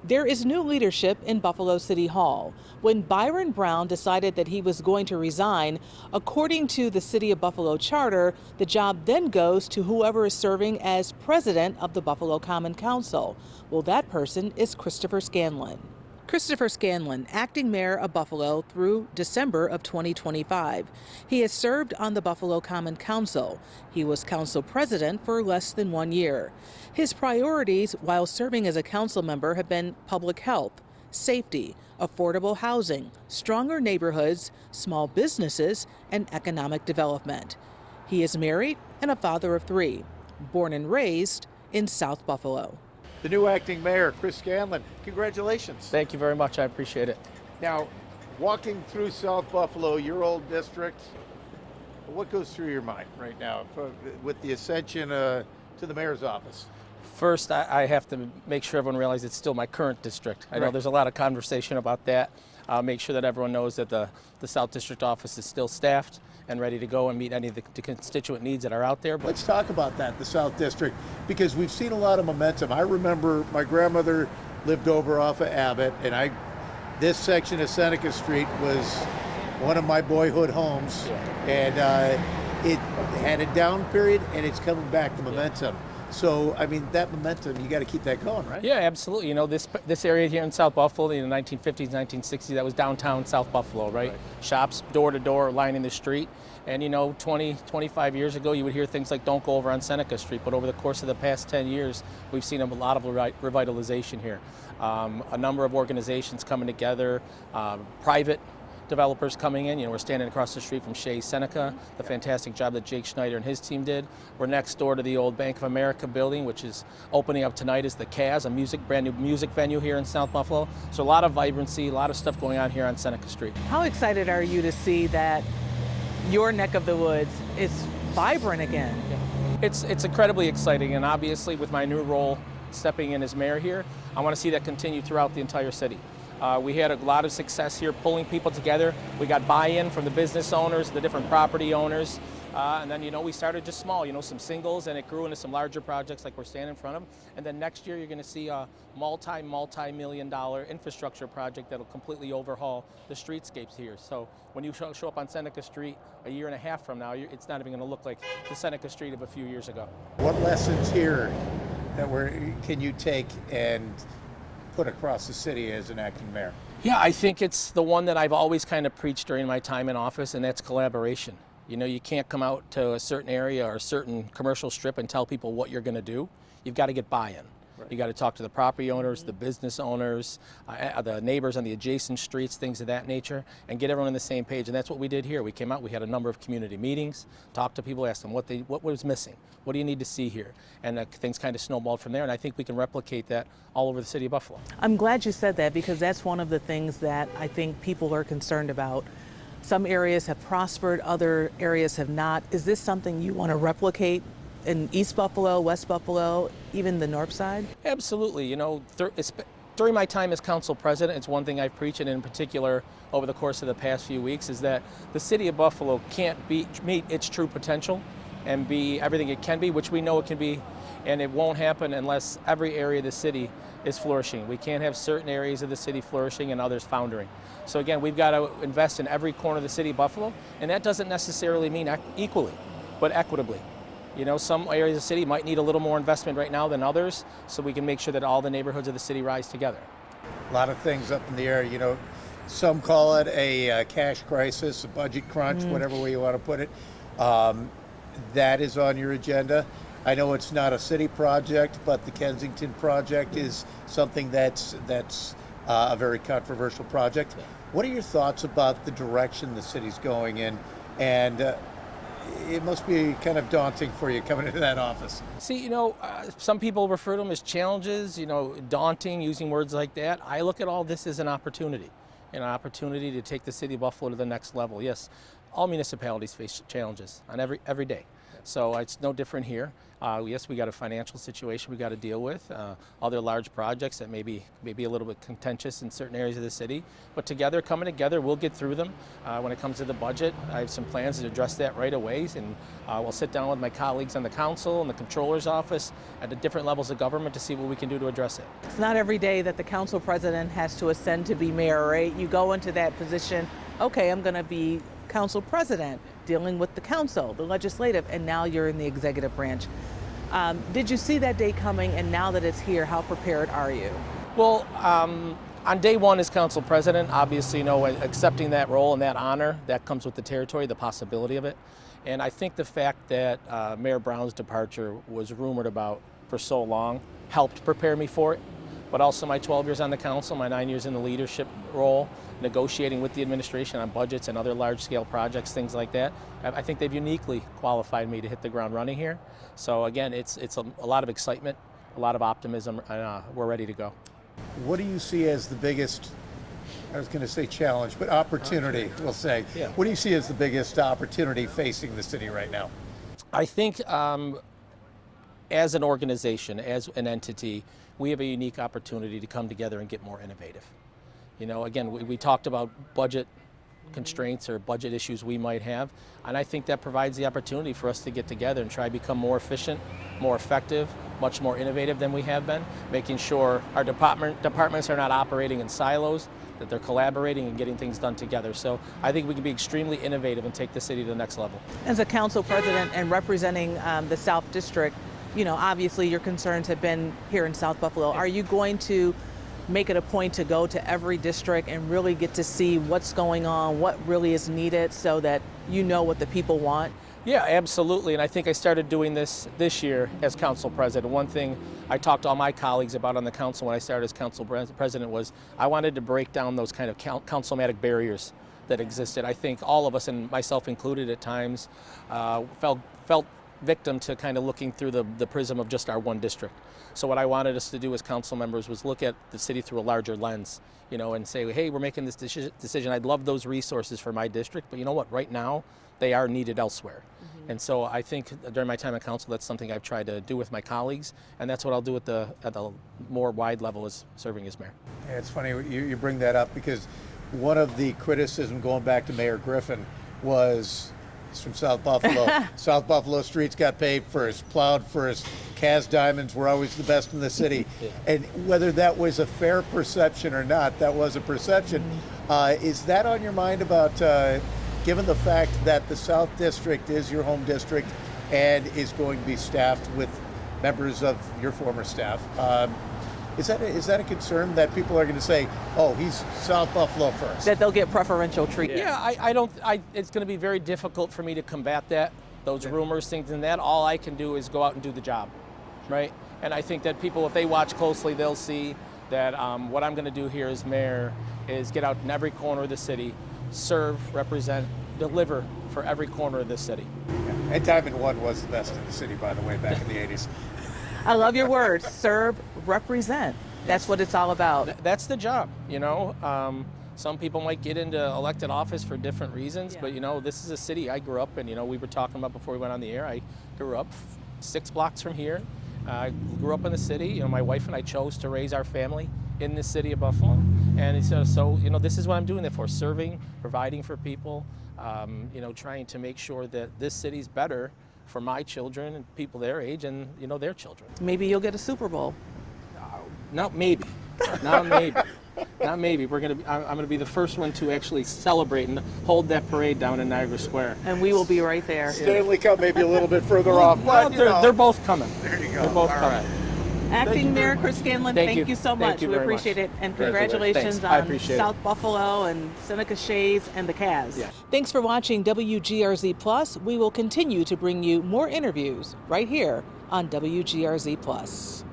There is new leadership in Buffalo City Hall. When Byron Brown decided that he was going to resign, according to the City of Buffalo charter, the job then goes to whoever is serving as president of the Buffalo Common Council. Well, that person is Christopher Scanlon. Christopher Scanlon, acting mayor of Buffalo through December of 2025. He has served on the Buffalo Common Council. He was council president for less than 1 year. His priorities while serving as a council member have been public health, safety, affordable housing, stronger neighborhoods, small businesses, and economic development. He is married and a father of 3, born and raised in South Buffalo. The new acting mayor, Chris Scanlon, congratulations. Thank you very much, I appreciate it. Now, walking through South Buffalo, your old district, what goes through your mind right now with the ascension to the mayor's office? First, I have to make sure everyone realizes it's still my current district. I know there's a lot of conversation about that. Make sure that everyone knows that the South District office is still staffed and ready to go and meet any of the constituent needs that are out there. Let's talk about that, the South District, because we've seen a lot of momentum. I remember my grandmother lived over off of Abbott, and this section of Seneca Street was one of my boyhood homes, and it had a down period, and it's coming back, the momentum. So, I mean, that momentum, you got to keep that going, right? Yeah, absolutely. You know, this area here in South Buffalo in the 1950s, 1960s, that was downtown South Buffalo, right? Shops door to door lining the street. And, you know, 20, 25 years ago, you would hear things like, don't go over on Seneca Street. But over the course of the past 10 years, we've seen a lot of revitalization here. A number of organizations coming together, private developers coming in. You know, we're standing across the street from Shea Seneca, the fantastic job that Jake Schneider and his team did. We're next door to the old Bank of America building, which is opening up tonight as the Kaz, a brand new music venue here in South Buffalo. So a lot of vibrancy, a lot of stuff going on here on Seneca Street. How excited are you to see that your neck of the woods is vibrant again? It's incredibly exciting, and obviously with my new role stepping in as mayor here, I want to see that continue throughout the entire city. We had a lot of success here pulling people together. We got buy-in from the business owners, the different property owners, and then, you know, we started just small, you know, some singles, and it grew into some larger projects like we're standing in front of. And then next year you're going to see a multi-million-dollar infrastructure project that'll completely overhaul the streetscapes here. So when you show up on Seneca Street a year and a half from now, it's not even going to look like the Seneca Street of a few years ago. What lessons here can you take and put across the city as an acting mayor? Yeah, I think it's the one that I've always kind of preached during my time in office, and that's collaboration. You know, you can't come out to a certain area or a certain commercial strip and tell people what you're going to do. You've got to get buy-in. Right. You got to talk to the property owners, the business owners, the neighbors on the adjacent streets, things of that nature, and get everyone on the same page. And that's what we did here. We came out, we had a number of community meetings, talked to people, asked them what was missing, what do you need to see here, and things kind of snowballed from there. And I think we can replicate that all over the city of Buffalo. I'm glad you said that, because that's one of the things that I think people are concerned about. Some areas have prospered, other areas have not. Is this something you want to replicate in East Buffalo, West Buffalo, even the North Side? Absolutely. You know, during my time as council president, it's one thing I've preached, and in particular over the course of the past few weeks, is that the city of Buffalo can't meet its true potential and be everything it can be, which we know it can be, and it won't happen unless every area of the city is flourishing. We can't have certain areas of the city flourishing and others foundering. So again, we've got to invest in every corner of the city of Buffalo, and that doesn't necessarily mean equally, but equitably. You know, some areas of the city might need a little more investment right now than others, so we can make sure that all the neighborhoods of the city rise together. A lot of things up in the air. You know, some call it a cash crisis, a budget crunch, whatever way you want to put it. That is on your agenda. I know it's not a city project, but the Kensington project is something that's a very controversial project. What are your thoughts about the direction the city's going in? And it must be kind of daunting for you coming into that office. See, you know, some people refer to them as challenges, you know, daunting, using words like that. I look at all this as an opportunity to take the city of Buffalo to the next level. Yes, all municipalities face challenges on every day. So it's no different here. Yes, we got a financial situation we got to deal with, other large projects that may be a little bit contentious in certain areas of the city. But together, coming together, we'll get through them. When it comes to the budget, I have some plans to address that right away, and we'll sit down with my colleagues on the council and the controller's office at the different levels of government to see what we can do to address it. It's not every day that the council president has to ascend to be mayor, right? You go into that position, okay, I'm going to be council president, dealing with the council, the legislative, and now you're in the executive branch. Did you see that day coming, and now that it's here, how prepared are you? Well, on day one as council president, obviously, accepting that role and that honor, that comes with the territory, the possibility of it. And I think the fact that Mayor Brown's departure was rumored about for so long helped prepare me for it. But also my 12 years on the council, my 9 years in the leadership role, negotiating with the administration on budgets and other large-scale projects, things like that. I think they've uniquely qualified me to hit the ground running here. So again, it's a lot of excitement, a lot of optimism, and we're ready to go. What do you see as the biggest, I was going to say challenge, but opportunity, we'll say. Yeah. What do you see as the biggest opportunity facing the city right now? I think as an organization, as an entity, we have a unique opportunity to come together and get more innovative. Again, we talked about budget constraints or budget issues we might have, and I think that provides the opportunity for us to get together and try to become more efficient, more effective, much more innovative than we have been, making sure our departments are not operating in silos, that they're collaborating and getting things done together. So I think we can be extremely innovative and take the city to the next level. As a council president and representing the South District, obviously your concerns have been here in South Buffalo. Are you going to make it a point to go to every district and really get to see what's going on, what really is needed, so that you know what the people want? Yeah, absolutely. And I think I started doing this year as council president. One thing I talked to all my colleagues about on the council when I started as council president was I wanted to break down those kind of councilmatic barriers that existed. I think all of us, and myself included at times, felt victim to kind of looking through the prism of just our one district. So what I wanted us to do as council members was look at the city through a larger lens, and say, hey, we're making this decision. I'd love those resources for my district, but you know what? Right now, they are needed elsewhere. Mm-hmm. And so I think during my time at council, that's something I've tried to do with my colleagues, and that's what I'll do at the more wide level as serving as mayor. Yeah, it's funny you bring that up, because one of the criticism going back to Mayor Griffin was, he's from South Buffalo. South Buffalo streets got paved first, plowed first. Cas diamonds were always the best in the city. Yeah. And whether that was a fair perception or not, that was a perception. Mm-hmm. Is that on your mind about, given the fact that the South District is your home district and is going to be staffed with members of your former staff, is that a concern that people are going to say, oh, he's South Buffalo first? That they'll get preferential treatment? Yeah, it's going to be very difficult for me to combat that, those rumors, things and that. All I can do is go out and do the job, right? And I think that people, if they watch closely, they'll see that what I'm going to do here as mayor is get out in every corner of the city, serve, represent, deliver for every corner of the city. Yeah. And Diamond 1 was the best in the city, by the way, back in the 80s. I love your words, serve, represent. That's what it's all about. That's the job, Some people might get into elected office for different reasons, but this is a city I grew up in. We were talking about before we went on the air. I grew up 6 blocks from here. I grew up in the city. My wife and I chose to raise our family in the city of Buffalo. And so this is what I'm doing it for, serving, providing for people, trying to make sure that this city's better for my children and people their age and, their children. Maybe you'll get a Super Bowl. Not maybe. Not maybe. Not maybe. I'm gonna be the first one to actually celebrate and hold that parade down in Niagara Square. And we will be right there. Stanley Cup maybe a little bit further off. Well, they're both coming. There you go. They're both All coming. right. Acting Mayor Chris Scanlon, thank you so much. Thank you we very appreciate much. it. And congratulations on South Buffalo and Seneca Shades and the Cas. Yeah. Thanks for watching WGRZ Plus. We will continue to bring you more interviews right here on WGRZ Plus.